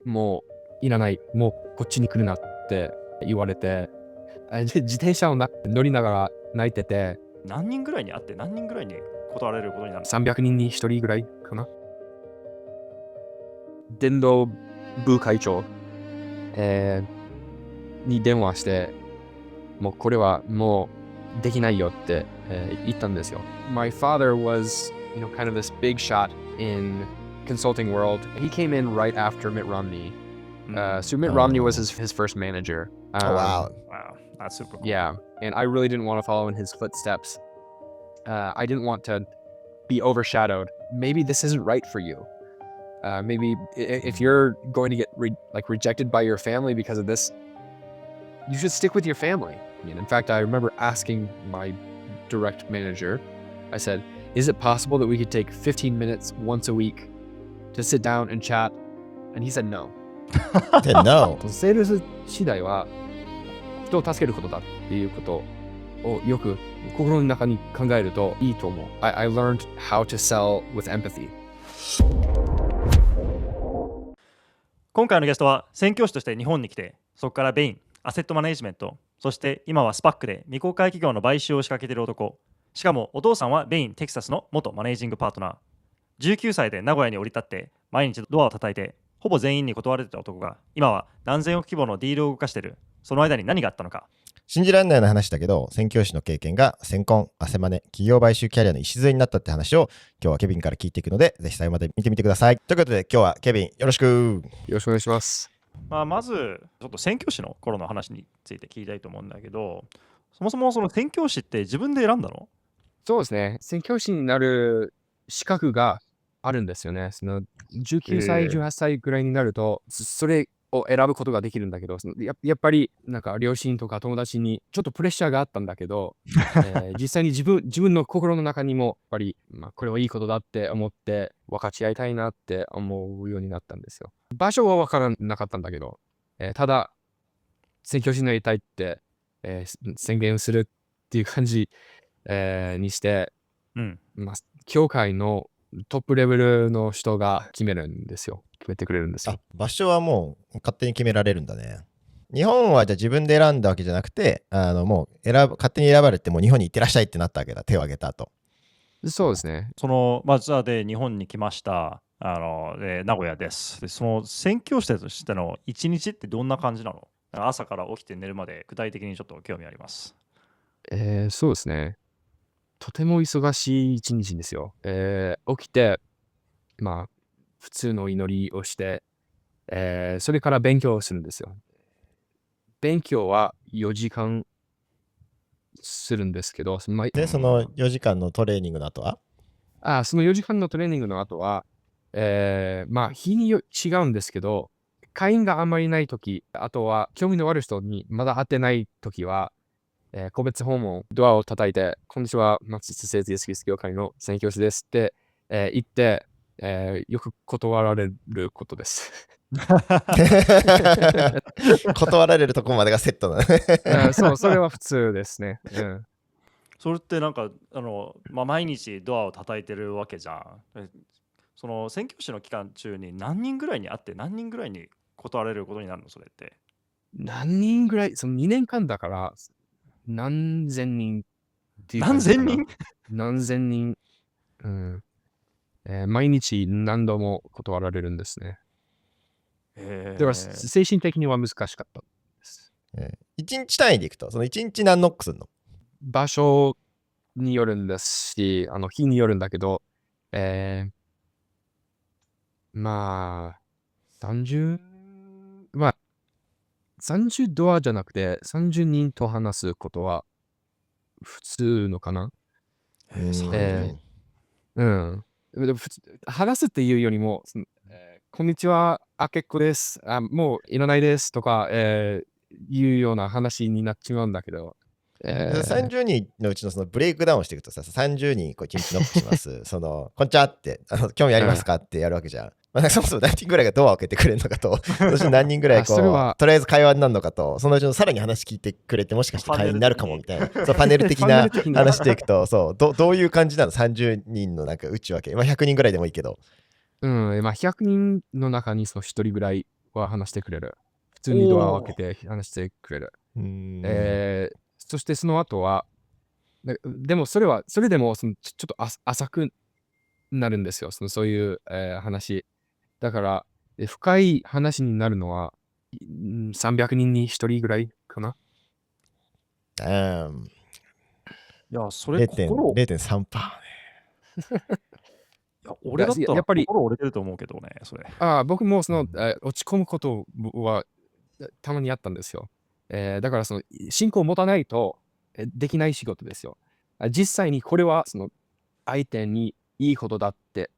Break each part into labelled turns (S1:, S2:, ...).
S1: もういらない、もうこっちに来るなって言われて、自転車を乗りながら泣いてて、
S2: 何人ぐらいに会って何人ぐらいに断られることになるの
S1: ？300人に1人ぐらいかな。伝道部会長、に電話して、もうこれはもうできないよって、言ったんですよ。My father was, kind of this big shot in consulting world. He came in right after Mitt Romney. So Mitt Romney was his first manager.
S3: Wow.
S2: Wow, that's super cool.
S1: Yeah, and I really didn't want to follow in his footsteps. I didn't want to be overshadowed. Maybe this isn't right for you. Maybe if you're going to get rejected by your family because of this, you should stick with your family. In fact, I remember asking my direct manager, I said, is it possible that we could take 15 minutes once a week to sit down and chat? And he said no.
S3: Said no.
S1: セールス次第は人を助けることだっていうことをよく心の中に考えるといいと思う。I learned how to sell with empathy.
S2: 今回のゲストは宣教師として日本に来て、そこからベイン、アセットマネジメント、そして今はSPACで未公開企業の買収を仕掛けている男。しかもお父さんはベイン、テキサスの元マネージングパートナー。19歳で名古屋に降り立って毎日ドアを叩いてほぼ全員に断られてた男が今は何千億規模のディールを動かしている。その間に何があったのか。
S3: 信じられないような話だけど、宣教師の経験が戦コン、アセマネ、企業買収キャリアの礎になったって話を今日はケビンから聞いていくので、ぜひ最後まで見てみてください。ということで今日はケビンよろしく。
S1: よろしくお願いします。
S2: まずちょっと宣教師の頃の話について聞きたいと思うんだけど、そもそもその宣教師って自分で選んだの？
S1: そうですね。宣教師になる資格があるんですよね。その19歳、18歳ぐらいになると、それを選ぶことができるんだけど、やっぱりなんか両親とか友達にちょっとプレッシャーがあったんだけど、実際に自分の心の中にもやっぱり、これはいいことだって思って分かち合いたいなって思うようになったんですよ。場所は分からなかったんだけど、ただ宣教師になりたいって、宣言するっていう感じ、にして、教会のトップレベルの人が決めるんですよ。決めてくれるんですよ。
S3: 場所はもう勝手に決められるんだね。日本はじゃあ自分で選んだわけじゃなくて、もう勝手に選ばれてもう日本に行ってらっしゃいってなったわけだ。手を挙げた後。
S1: そうですね。
S2: そのツアーで日本に来ました。で名古屋です。でその宣教師としての一日ってどんな感じなの？朝から起きて寝るまで具体的にちょっと興味あります。
S1: そうですね。とても忙しい一日ですよ。起きて、普通の祈りをして、それから勉強をするんですよ。勉強は4時間するんですけど、
S3: で、その4時間のトレーニングの後は？
S1: その4時間のトレーニングの後は、日に違うんですけど、会員があんまりないとき、あとは興味のある人にまだ会ってないときは、個別訪問、ドアを叩いて、こんにちは、松津聖イエス業界の宣教師ですって、言って、よく断られることです。
S3: 断られるとこまでがセットだね。
S1: それは普通ですね。
S2: それってなんか毎日ドアを叩いてるわけじゃん。その宣教師の期間中に何人ぐらいに会って何人ぐらいに断られることになるの？それって。
S1: 何人ぐらい？その2年間だから何千人っていう
S2: 何千人？
S1: 何千人。毎日何度も断られるんですね。では精神的には難しかったです。
S3: 1日単位でいくと、その1日何ノックするの？
S1: 場所によるんですし、日によるんだけど、30ドアじゃなくて30人と話すことは普通のかな。話すっていうよりも、こんにちは、結構です。もういらないですとか、いうような話になっちまうんだけど。
S3: 30人のうちのそのブレイクダウンしていくとさ、30人1日ノックします。こんにちはって、興味ありますかってやるわけじゃん。そもそも何人ぐらいがドアを開けてくれるのかと、そして何人ぐらいとりあえず会話になるのかと、そのうちのさらに話聞いてくれて、もしかして会話になるかもみたいな、パネル的な話していくと、どういう感じなの？ 30 人の内訳。100人ぐらいでもいいけど。
S1: 100人の中に1人ぐらいは話してくれる。普通にドアを開けて話してくれる。そしてその後は、でもそれでもちょっと浅くなるんですよ。そういう、話。だから、深い話になるのは、300人に1人ぐらいかな。
S2: いや、それ心、
S3: 0.3%。
S2: いや俺だったら
S1: やっぱり
S2: 心折れてると思うけどね、それ。
S1: 僕も落ち込むことはたまにあったんですよ。だから信仰を持たないとできない仕事ですよ。実際にこれは相手にいいことだって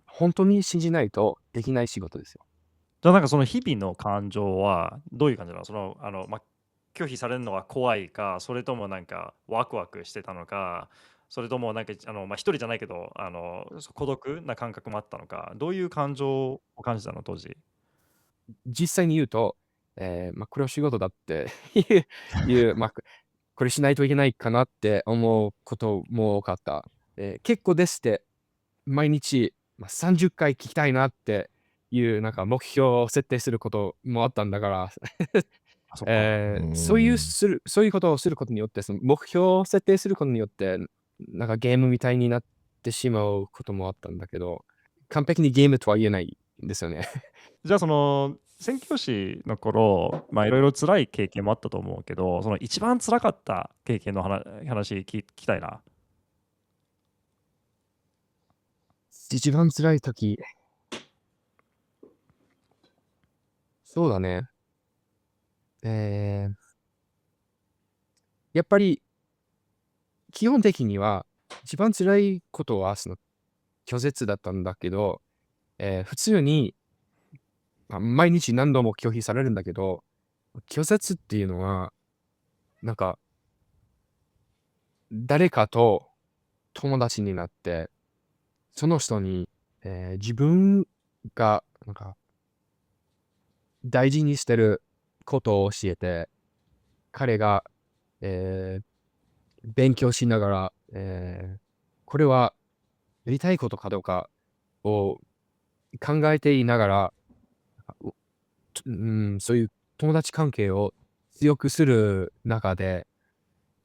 S1: 本当に信じないとできない仕事ですよ。
S2: じゃあなんかその日々の感情はどういう感じなの？拒否されるのが怖いか、それともなんかワクワクしてたのか、それともなんか一人じゃないけど孤独な感覚もあったのか、どういう感情を感じたの当時？
S1: 実際に言うと、これは仕事だっていう、これしないといけないかなって思うことも多かった。結構ですって毎日、30回聞きたいなっていうなんか目標を設定することもあったんだから、
S2: あ、そっか。
S1: そういうことをすることによって、その目標を設定することによって、なんかゲームみたいになってしまうこともあったんだけど、完璧にゲームとは言えないんですよね。
S2: じゃあその宣教師の頃、いろいろ辛い経験もあったと思うけど、その一番辛かった経験の話聞きたいな。
S1: 一番辛い時、そうだね。やっぱり基本的には一番辛いことは拒絶だったんだけど、普通に、毎日何度も拒否されるんだけど、拒絶っていうのは、なんか誰かと友達になって、その人に、自分がなんか大事にしてることを教えて、彼が、えー勉強しながら、これはやりたいことかどうかを考えていながら、うそういう友達関係を強くする中で、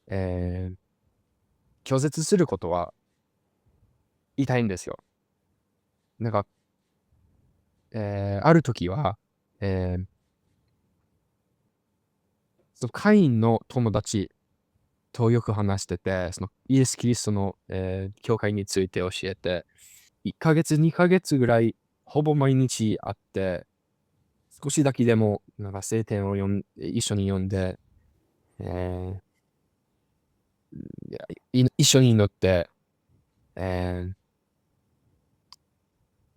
S1: えー拒絶することは痛いんですよ。なんか、ある時は、えーその会員の友達とよく話してて、そのイエス・キリストの、教会について教えて、1ヶ月、2ヶ月ぐらい、ほぼ毎日会って、少しだけでも、なんか聖典を一緒に読んで、え一緒に祈って、え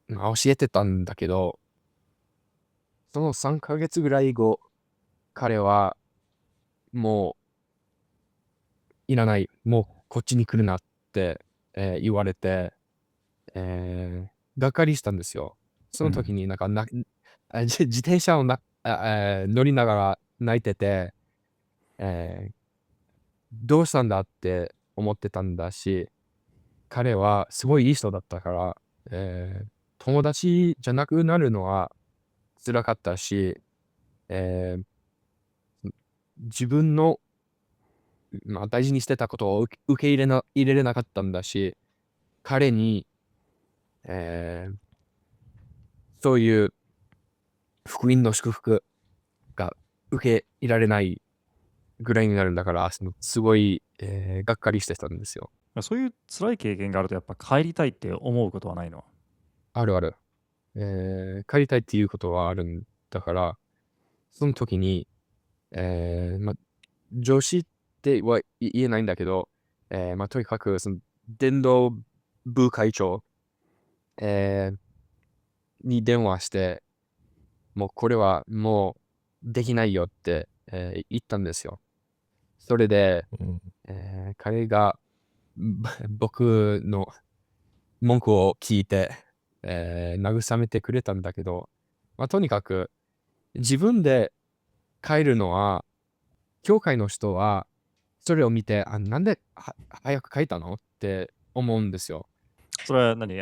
S1: 教えてたんだけど、その3ヶ月ぐらい後、彼はもういらない、もうこっちに来るなって、言われて、がっかりしたんですよ。その時になんか自転車を乗りながら泣いてて、えーどうしたんだって思ってたんだし、彼はすごいいい人だったから、友達じゃなくなるのは辛かったし、えー自分の、大事にしてたことを受け入れれなかったんだし、彼に、えーそういう福音の祝福が受け入れられないぐらいになるんだから、すごい、がっかりしてたんですよ。
S2: そういう辛い経験があるとやっぱ帰りたいって思うことはないの？
S1: あるある。帰りたいっていうことはあるんだから、その時に、上司っては言えないんだけど、とにかく、伝道部会長、えーに電話して、もうこれはもうできないよって、言ったんですよ。それで、彼が僕の文句を聞いて、慰めてくれたんだけど、とにかく自分で帰るのは、教会の人はそれを見て、なんで早く帰ったのって思うんですよ。
S2: それは何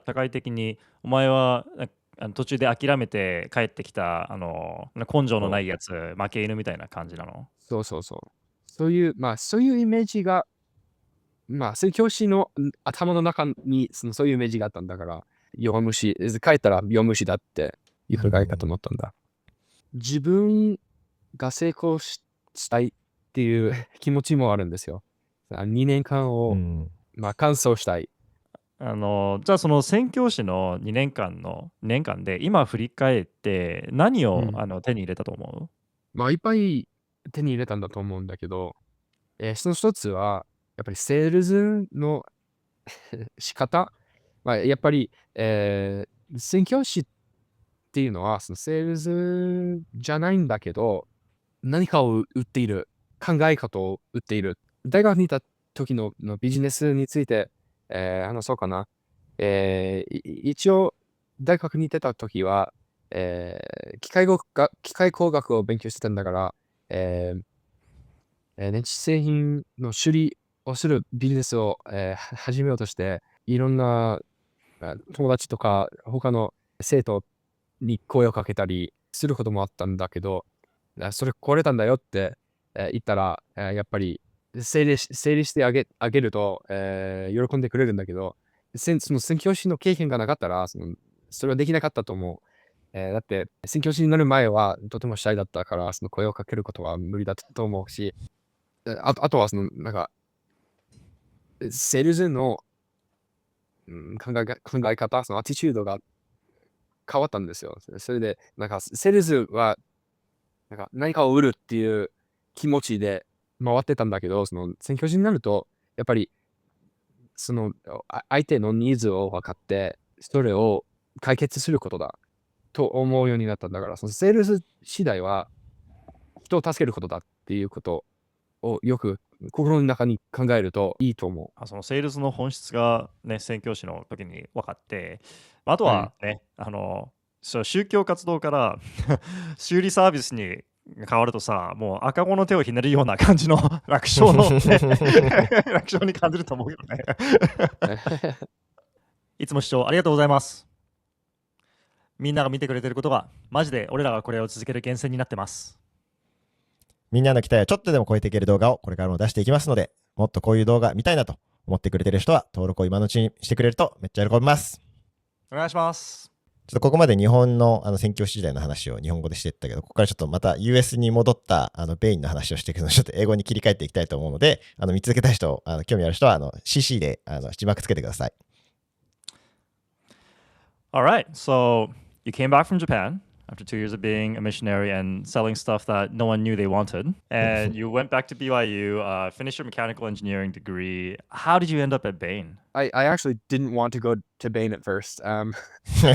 S2: 社会的にお前は途中で諦めて帰ってきた根性のないやつ、負け犬みたいな感じなの？
S1: そうそうそう。そういうイメージが、宣教師の頭の中にそういうイメージがあったんだから、弱虫、帰ったら弱虫だっていう考え方になったんだ。自分が成功したいっていう気持ちもあるんですよ。2年間を、完走したい。
S2: じゃあその宣教師の2年間で今振り返って何を、手に入れたと思
S1: いっぱい手に入れたんだと思うんだけど、その一つは、やっぱりセールスの仕方。やっぱり、宣教師っていうのは、そのセールスじゃないんだけど、何かを売っている、考え方を売っている。大学にいた時のビジネスについて、話そうかな。一応、大学に行ってた時は、機械工学を勉強してたんだから、電池製品の修理をするビジネスを、始めようとして、いろんな友達とか他の生徒に声をかけたりすることもあったんだけど、それ壊れたんだよって、言ったら、やっぱり整理してあげると、喜んでくれるんだけど、その宣教師の経験がなかったら、それはできなかったと思う。だって宣教師になる前はとてもシャイだったから、その声をかけることは無理だったと思うし、あとはセールスの、考え方、そのアティチュードが変わったんですよ。それで、セールスは、何かを売るっていう気持ちで回ってたんだけど、その宣教師になると、やっぱり、相手のニーズを分かって、それを解決することだと思うようになったんだから、そのセールス次第は人を助けることだっていうことをよく心の中に考えるといいと思う。
S2: そのセールスの本質がね、宣教師の時に分かって、あとはね、宗教活動から修理サービスに変わるとさ、もう赤子の手をひねるような感じの楽勝の、楽勝に感じると思うよね。いつも視聴ありがとうございます。みんなが見てくれてることが、マジで俺らがこれを続ける源泉になってます。
S3: みんなの期待をちょっとでも超えていける動画をこれからも出していきますので、もっとこういう動画見たいなと思ってくれてる人は登録を今のうちにしてくれるとめっちゃ喜びます。
S2: お願いします。
S3: ちょっとここまで日本の宣教師時代の話を日本語でしていったけど、ここからちょっとまた US に戻ったベインの話をしていくので、ちょっと英語に切り替えていきたいと思うので、見続けたい人、興味ある人はCC で字幕つけてください。
S2: Alright, so you came back from Japan after 2 years of being a missionary and selling stuff that no one knew they wanted. And you went back to BYU, finished your mechanical engineering degree. How did you end up at Bain?
S1: I actually didn't want to go to Bain at first. I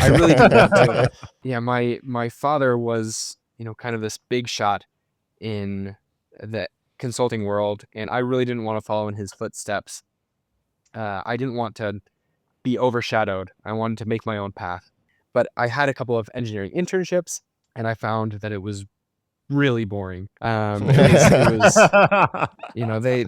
S1: really didn't want to. Yeah, my father was, kind of this big shot in the consulting world, and I really didn't want to follow in his footsteps. I didn't want to be overshadowed. I wanted to make my own path. But I had a couple of engineering internships, and I found that it was really boring. It was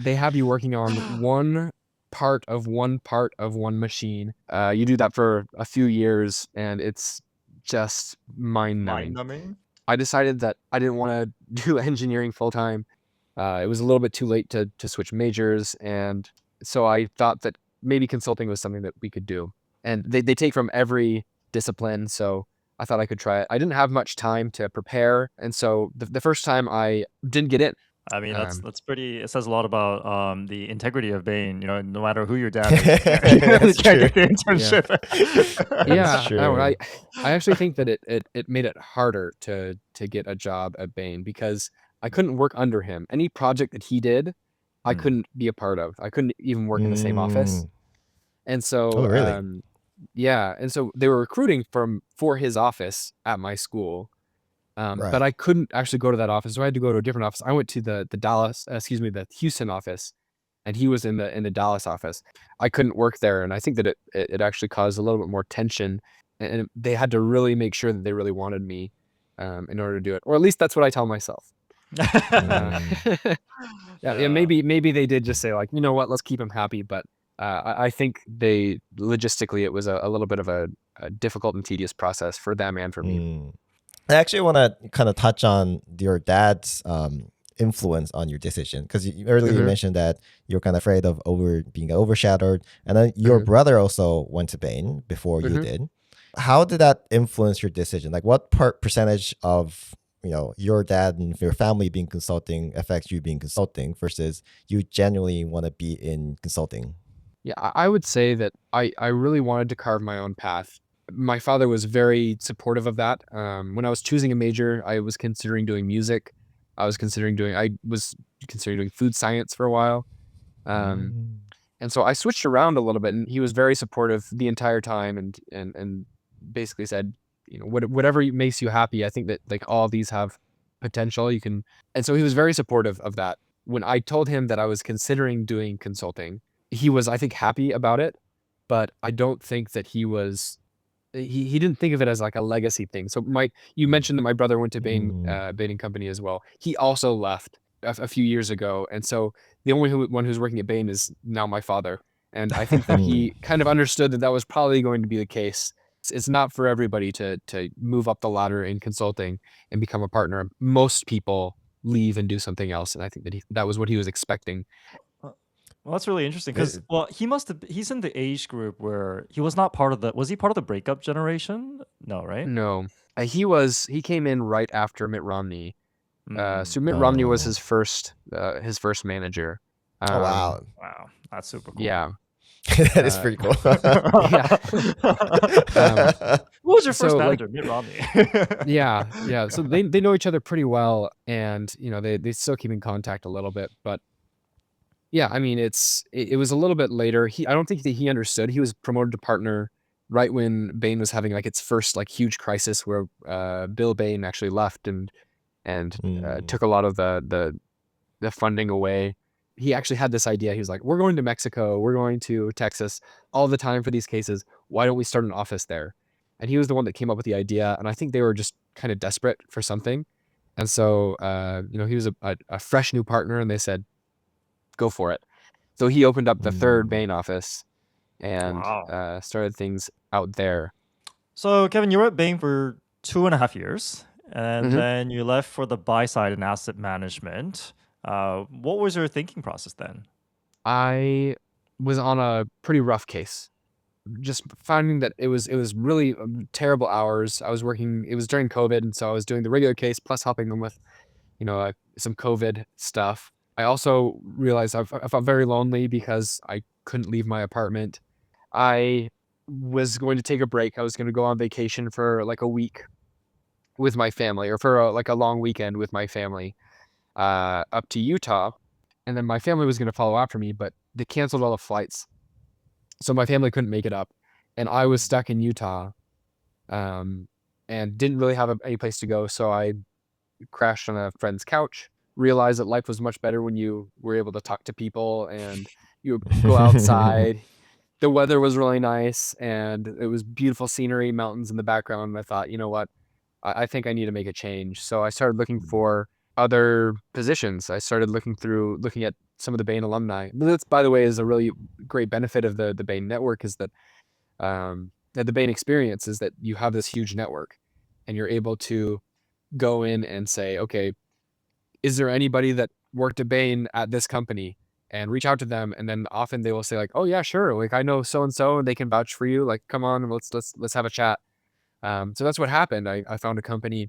S1: they have you working on one part of one machine. You do that for a few years, and it's just mind-numbing. I decided that I didn't want to do engineering full-time. It was a little bit too late to switch majors, and so I thought that maybe consulting was something that we could do. And they take from every discipline, so I thought I could try it. I didn't have much time to prepare, and so the first time I didn't get in.
S2: I mean, that's pretty. It says a lot about the integrity of Bain. No matter who your dad is, you can't get the internship.
S1: Yeah, I actually think that it made it harder to get a job at Bain because I couldn't work under him. Any project that he did, I couldn't be a part of. I couldn't even work in the same office. And so, and so they were recruiting for his office at my school. But I couldn't actually go to that office, so I had to go to a different office. I went to the Houston office, and he was in the Dallas office. I couldn't work there, and I think that it actually caused a little bit more tension, and they had to really make sure that they really wanted me in order to do it, or at least that's what I tell myself. Maybe they did just say, like, you know what, let's keep him happy, but I think they logistically it was a little bit of a difficult and tedious process for them and for me.
S3: I actually want to kind of touch on your dad's influence on your decision, because earlier you mentioned that you're kind of afraid of being overshadowed, and then your brother also went to Bain before you did. How did that influence your decision? Like, what percentage of your dad and your family being consulting affects you being consulting versus you genuinely want to be in consulting?
S1: Yeah, I would say that I really wanted to carve my own path. My father was very supportive of that. When I was choosing a major, I was considering doing music. I was considering doing food science for a while. And so I switched around a little bit, and he was very supportive the entire time, and basically said, whatever makes you happy. I think that like all these have potential. And so he was very supportive of that. When I told him that I was considering doing consulting, he was, I think, happy about it, but I don't think that he didn't think of it as like a legacy thing. So you mentioned that my brother went to Bain and Company as well. He also left a few years ago. And so the only one who's working at Bain is now my father. And I think that he kind of understood that was probably going to be the case. It's not for everybody to move up the ladder in consulting and become a partner. Most people leave and do something else. And I think that that was what he was expecting.
S2: Well, that's really interesting because he's in the age group where he was not part of was he part of the breakup generation? No, right?
S1: No, he came in right after Mitt Romney. So Mitt Romney was his first manager.
S3: Wow.
S2: Wow, that's super cool.
S1: Yeah.
S3: That is pretty cool.
S2: Who was your first manager? Mitt Romney.
S1: Yeah. So they know each other pretty well, and they still keep in contact a little bit, but yeah, I mean it was a little bit later. I don't think that he understood. He was promoted to partner right when Bain was having like its first like huge crisis where Bill Bain actually left and took a lot of the funding away. He actually had this idea. He was like, we're going to Mexico, we're going to Texas all the time for these cases. Why don't we start an office there? And he was the one that came up with the idea. And I think they were just kind of desperate for something. And so, he was a fresh new partner, and they said, go for it. So he opened up the third Bain office and started things out there.
S2: So, Kevin, you were at Bain for 2.5 years, and then you left for the buy side and asset management. What was your thinking process then?
S1: I was on a pretty rough case. Just finding that it was really terrible hours. I was working, it was during COVID, and so I was doing the regular case plus helping them with, some COVID stuff. I also realized I felt very lonely because I couldn't leave my apartment. I was going to take a break. I was going to go on vacation for like a week with my family, or for a long weekend with my family. Up to Utah, and then my family was going to follow after me, but they canceled all the flights, so my family couldn't make it up, and I was stuck in Utah, and didn't really have any place to go. So I crashed on a friend's couch, realized that life was much better when you were able to talk to people and you go outside. The weather was really nice, and it was beautiful scenery, mountains in the background. And I thought, you know what, I think I need to make a change. So I started looking for other positions. I started looking at some of the Bain alumni. This, by the way, is a really great benefit of the Bain network, is that the Bain experience is that you have this huge network, and you're able to go in and say, okay, is there anybody that worked at Bain at this company, and reach out to them. And then often they will say like, oh yeah, sure. Like I know so-and-so and they can vouch for you. Like, come on, let's have a chat. So that's what happened. I found a company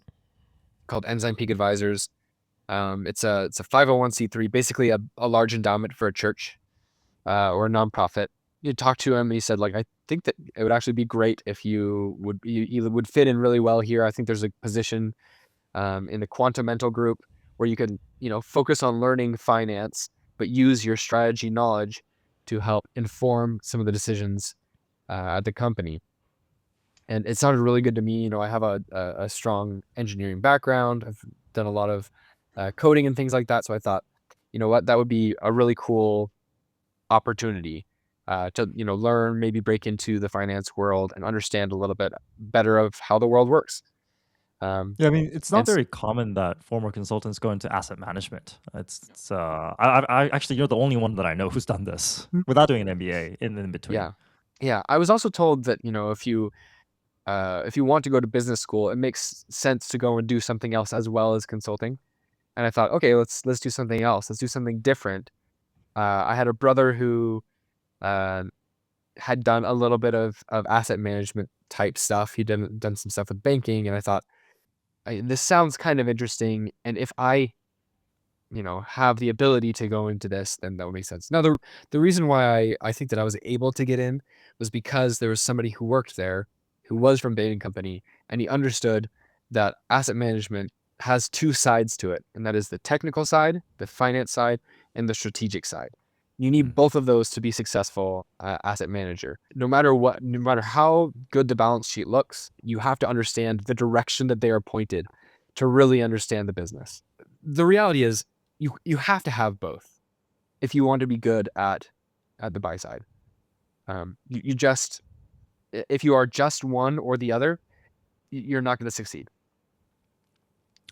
S1: called Enzyme Peak Advisors. It's a 501c3, basically a large endowment for a church or a nonprofit. You talked to him, and he said, like, I think that it would actually be great if you would fit in really well here. I think there's a position in the quantum mental group where you can, focus on learning finance, but use your strategy knowledge to help inform some of the decisions at the company. And it sounded really good to me. I have a strong engineering background. I've done a lot of coding and things like that. So I thought, that would be a really cool opportunity to, learn, maybe break into the finance world and understand a little bit better of how the world works.
S2: Yeah, I mean, it's not
S1: And
S2: very common that former consultants go into asset management. I actually, you're the only one that I know who's done this without doing an MBA in between.
S1: yeah, I was also told that if you want to go to business school, it makes sense to go and do something else as well as consulting. And I thought, okay, let's do something else. Let's do something different. I had a brother who had done a little bit of asset management type stuff. He'd done some stuff with banking, and I thought, this sounds kind of interesting. And if I, have the ability to go into this, then that would make sense. Now, the reason why I think that I was able to get in was because there was somebody who worked there who was from Bain and Company, and he understood that asset management has two sides to it, and that is the technical side, the finance side, and the strategic side. You need both of those to be successful asset manager. No matter how good the balance sheet looks, you have to understand the direction that they are pointed to really understand the business. The reality is you have to have both if you want to be good at the buy side. If you are just one or the other, you're not going to succeed.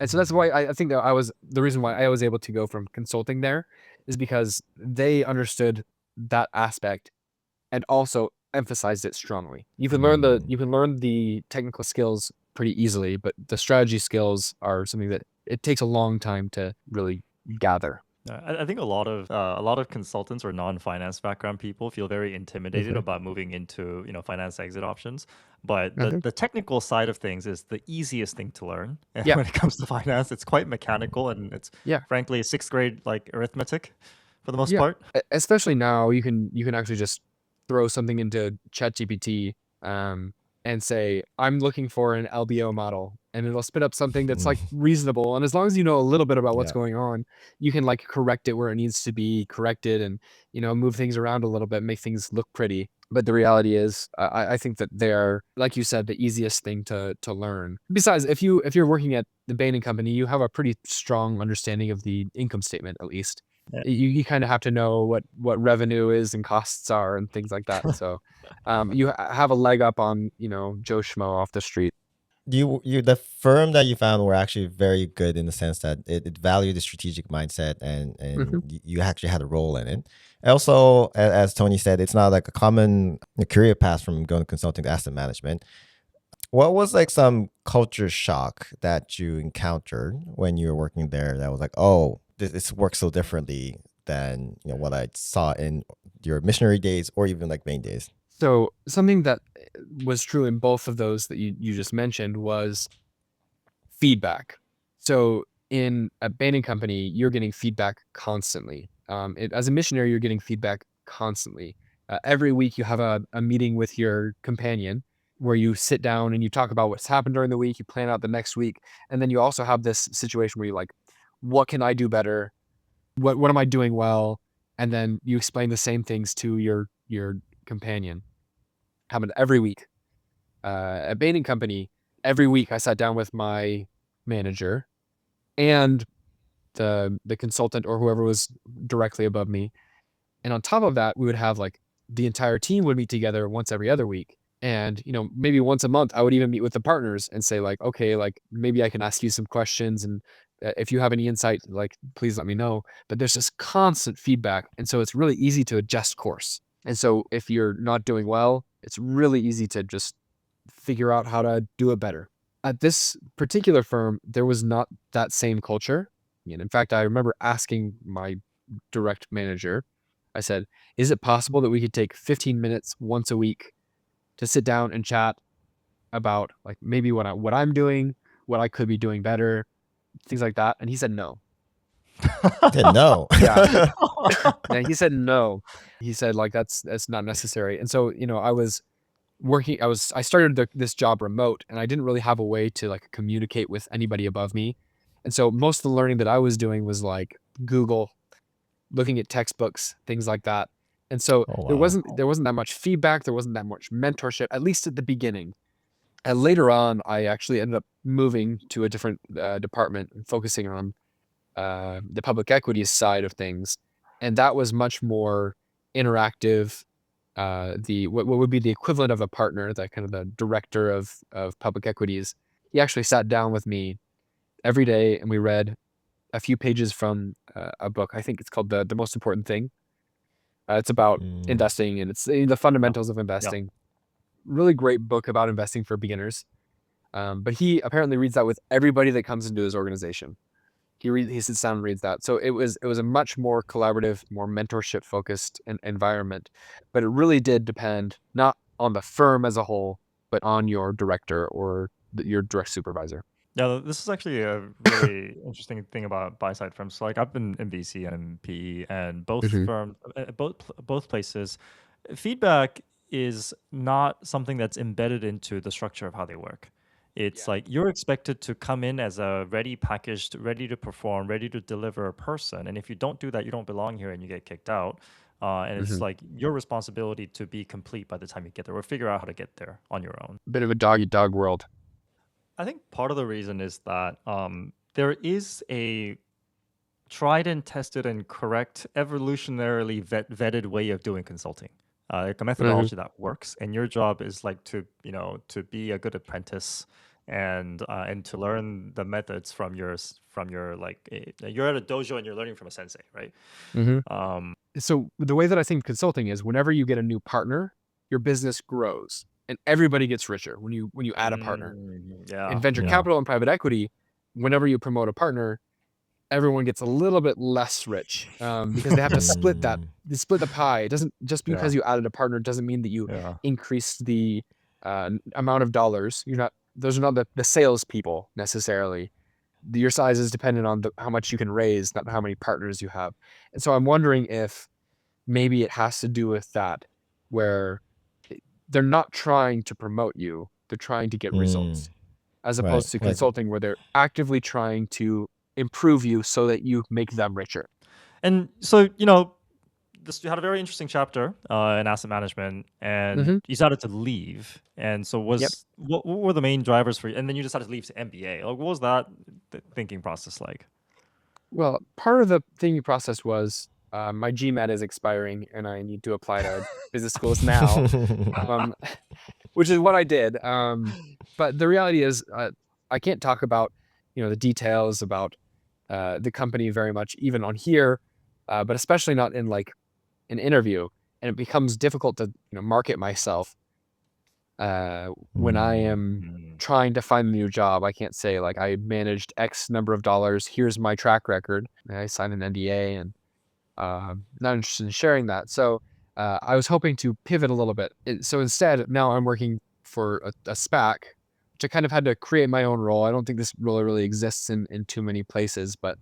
S1: And so that's why I think that the reason why I was able to go from consulting there is because they understood that aspect and also emphasized it strongly. You can learn the technical skills pretty easily, but the strategy skills are something that it takes a long time to really gather.
S2: I think a lot of consultants or non-finance background people feel very intimidated about moving into finance exit options. But the technical side of things is the easiest thing to learn. And when it comes to finance, it's quite mechanical, and it's frankly sixth grade like arithmetic for the most part.
S1: Especially now, you can actually just throw something into ChatGPT and say, I'm looking for an LBO model, and it'll spit up something that's like reasonable. And as long as you know a little bit about what's going on, you can like correct it where it needs to be corrected, and move things around a little bit, make things look pretty. But the reality is, I think that they're, like you said, the easiest thing to learn. Besides, if you're working at the Bain and Company, you have a pretty strong understanding of the income statement, at least.
S2: Yeah.
S1: You kind of have to know what revenue is and costs are and things like that. So you have a leg up on Joe Schmo off the street.
S3: The firm that you found were actually very good in the sense that it valued the strategic mindset, and you actually had a role in it. Also, as Tony said, it's not like a common career path from going to consulting to asset management. What was like some culture shock that you encountered when you were working there that was like, oh, this works so differently than what I saw in your missionary days or even like Bain days?
S1: So something that was true in both of those that you just mentioned was feedback. So in a Bain and Company, you're getting feedback constantly. As a missionary, you're getting feedback constantly. Every week you have a meeting with your companion where you sit down and you talk about what's happened during the week, you plan out the next week, and then you also have this situation where you're like, what can I do better? What am I doing well? And then you explain the same things to your companion. Happened every week. At Bain and Company, every week I sat down with my manager and the consultant or whoever was directly above me. And on top of that, we would have like the entire team would meet together once every other week. And, maybe once a month, I would even meet with the partners and say like, okay, like maybe I can ask you some questions. And if you have any insight, like, please let me know. But there's this constant feedback. And so it's really easy to adjust course. And so if you're not doing well, it's really easy to just figure out how to do it better. At this particular firm, there was not that same culture. And in fact, I remember asking my direct manager, I said, is it possible that we could take 15 minutes once a week to sit down and chat about like maybe what I'm doing, what I could be doing better, things like that? And he said no.
S3: Didn't know.
S1: Yeah. And he said no. He said like that's not necessary. And so I started this job remote, and I didn't really have a way to like communicate with anybody above me. And so most of the learning that I was doing was like Google, looking at textbooks, things like that. And so there wasn't that much feedback, there wasn't that much mentorship, at least at the beginning. And later on, I actually ended up moving to a different department and focusing on the public equities side of things, and that was much more interactive. What would be the equivalent of a partner, that kind of the director of public equities, he actually sat down with me every day and we read a few pages from a book. I think it's called The Most Important Thing. It's about investing, and it's the fundamentals of investing. Really great book about investing for beginners. But he apparently reads that with everybody that comes into his organization. He sits down and reads that. So it was a much more collaborative, more mentorship focused environment. But it really did depend not on the firm as a whole, but on your director or your direct supervisor.
S2: Yeah, this is actually a really interesting thing about buy side firms. Like I've been in VC and in PE, and both firms, both places, feedback is not something that's embedded into the structure of how they work. It's like you're expected to come in as a ready, packaged, ready to perform, ready to deliver person. And if you don't do that, you don't belong here and you get kicked out. And it's like your responsibility to be complete by the time you get there or figure out how to get there on your own.
S1: Bit of a dog-eat-dog world.
S2: I think part of the reason is that there is a tried and tested and correct, evolutionarily vetted way of doing consulting. Like a methodology that works, and your job is like to be a good apprentice and to learn the methods from your like you're at a dojo and you're learning from a sensei, right?
S1: So the way that I think consulting is, whenever you get a new partner, your business grows and everybody gets richer when you add a partner. In venture capital and private equity, whenever you promote a partner, everyone gets a little bit less rich because they have to split that. They split the pie. It doesn't just because you added a partner doesn't mean that you increase the amount of dollars. Those are not the salespeople necessarily. Your size is dependent on how much you can raise, not how many partners you have. And so I'm wondering if maybe it has to do with that, where they're not trying to promote you, they're trying to get results, as opposed to consulting, where they're actively trying to improve you so that you make them richer.
S2: And so, you had a very interesting chapter in asset management, and you decided to leave. And so what were the main drivers for you? And then you decided to leave to MBA. Like, what was that thinking process like?
S1: Well, part of the thinking process was my GMAT is expiring and I need to apply to business schools now, which is what I did. But the reality is I can't talk about the details about the company very much, even on here, but especially not in like an interview. And it becomes difficult to market myself when I am trying to find a new job. I can't say like I managed X number of dollars. Here's my track record. I signed an NDA and not interested in sharing that. So I was hoping to pivot a little bit. So instead, now I'm working for a SPAC, which I kind of had to create my own role. I don't think this role really exists in too many places, but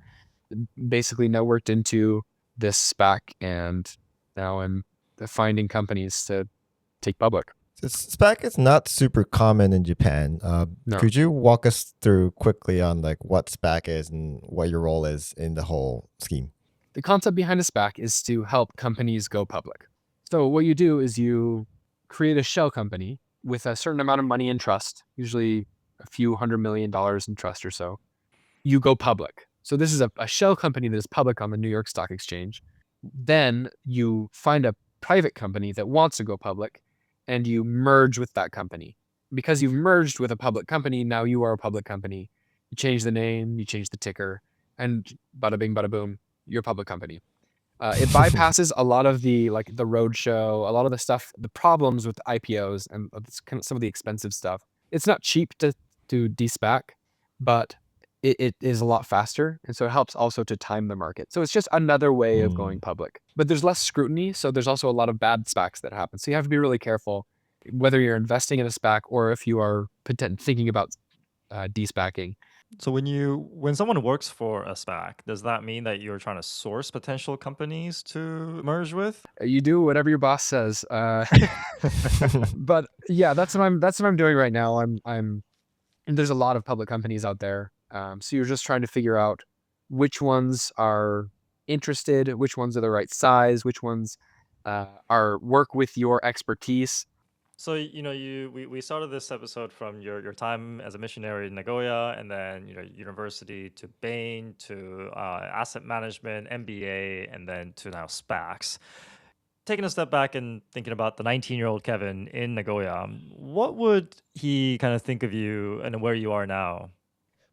S1: basically networked into this SPAC, and now I'm finding companies to take public.
S3: SPAC is not super common in Japan.
S1: No.
S3: Could you walk us through quickly on like what SPAC is and what your role is in the whole scheme?
S1: The concept behind a SPAC is to help companies go public. So what you do is you create a shell company with a certain amount of money in trust, usually a few $100 million in trust or so. You go public. So this is a shell company that is public on the New York Stock Exchange. Then you find a private company that wants to go public, and you merge with that company. Because you've merged with a public company, now you are a public company. You change the name, you change the ticker, and bada bing, bada boom, you're a public company. It bypasses a lot of the roadshow, a lot of the stuff, the problems with IPOs and some of the expensive stuff. It's not cheap to de-SPAC, but it is a lot faster. And so it helps also to time the market. So it's just another way of going public. But there's less scrutiny. So there's also a lot of bad SPACs that happen. So you have to be really careful whether you're investing in a SPAC or if you are thinking about de-SPACing.
S2: So when someone works for a SPAC, does that mean that you're trying to source potential companies to merge with?
S1: You do whatever your boss says. But yeah, that's what I'm doing right now. And there's a lot of public companies out there. So you're just trying to figure out which ones are interested, which ones are the right size, which ones work with your expertise.
S2: So we started this episode from your time as a missionary in Nagoya, and then university to Bain to asset management, MBA, and then to now SPACs. taking a step back and thinking about the 19-year-old Kevin in Nagoya, what would he kind of think of you and where you are now?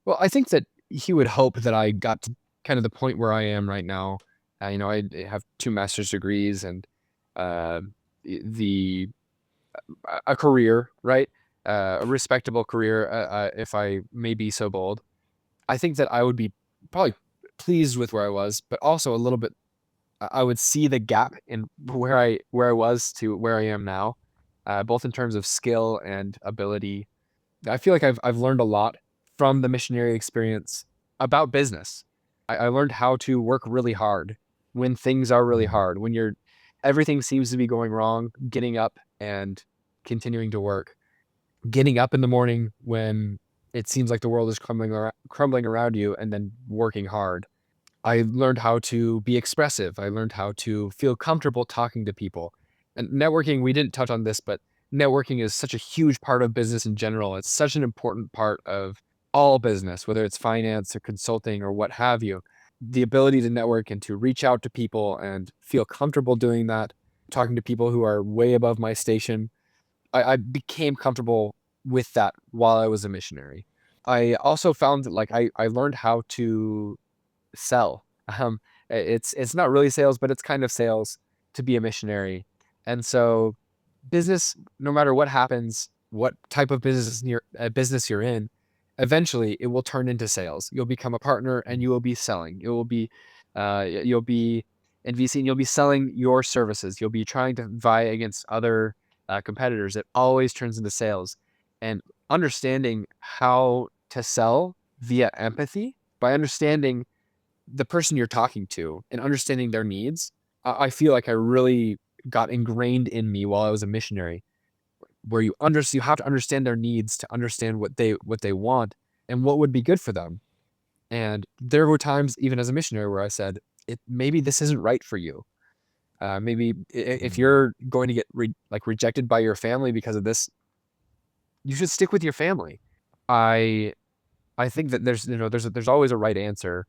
S1: Well, I think that he would hope that I got to kind of the point where I am right now. I have 2 master's degrees and uh, the a career, right? A respectable career, if I may be so bold. I think that I would be probably pleased with where I was, but also a little bit. I would see the gap in where I was to where I am now, both in terms of skill and ability. I feel like I've learned a lot from the missionary experience about business. I learned how to work really hard when things are really hard, when everything seems to be going wrong, getting up and continuing to work, getting up in the morning when it seems like the world is crumbling around you, and then working hard. I learned how to be expressive. I learned how to feel comfortable talking to people. And networking, we didn't touch on this, but networking is such a huge part of business in general. It's such an important part of all business, whether it's finance or consulting or what have you. The ability to network and to reach out to people and feel comfortable doing that, talking to people who are way above my station. I became comfortable with that while I was a missionary. I also found that I learned how to sell. It's not really sales, but it's kind of sales to be a missionary. And so business, no matter what happens, what type of business you're in, eventually it will turn into sales. You'll become a partner and you will be selling. You'll be in VC and you'll be selling your services. You'll be trying to vie against other competitors. It always turns into sales. And understanding how to sell via empathy, by understanding the person you're talking to and understanding their needs, I feel like I really got ingrained in me while I was a missionary, where you have to understand their needs to understand what they want and what would be good for them. And there were times, even as a missionary, where I said, maybe this isn't right for you. Maybe if you're going to get rejected by your family because of this, you should stick with your family. I think that there's always a right answer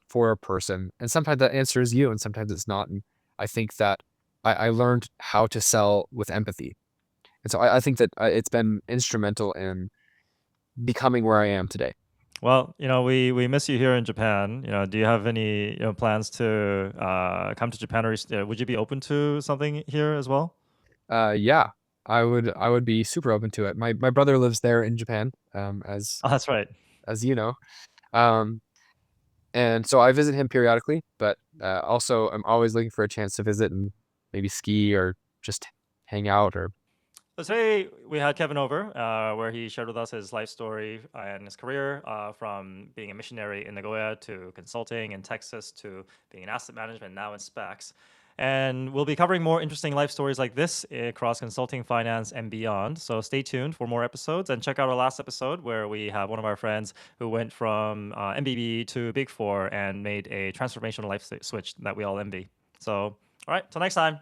S1: for a person, and sometimes that answer is you, and sometimes it's not. And I think that I learned how to sell with empathy, and so I think that it's been instrumental in becoming where I am today.
S2: Well, we miss you here in Japan. Do you have any plans to come to Japan, or would you be open to something here as well?
S1: Yeah, I would be super open to it. My brother lives there in Japan,
S2: Oh, that's right.
S1: as you know. Um, And so I visit him periodically, but also I'm always looking for a chance to visit and maybe ski or just hang out or.
S2: So today we had Kevin over, where he shared with us his life story and his career, from being a missionary in Nagoya to consulting in Texas to being in asset management, now in SPACs. And we'll be covering more interesting life stories like this across consulting, finance, and beyond. So stay tuned for more episodes, and check out our last episode where we have one of our friends who went from MBB to Big Four and made a transformational life switch that we all envy. So, all right, till next time.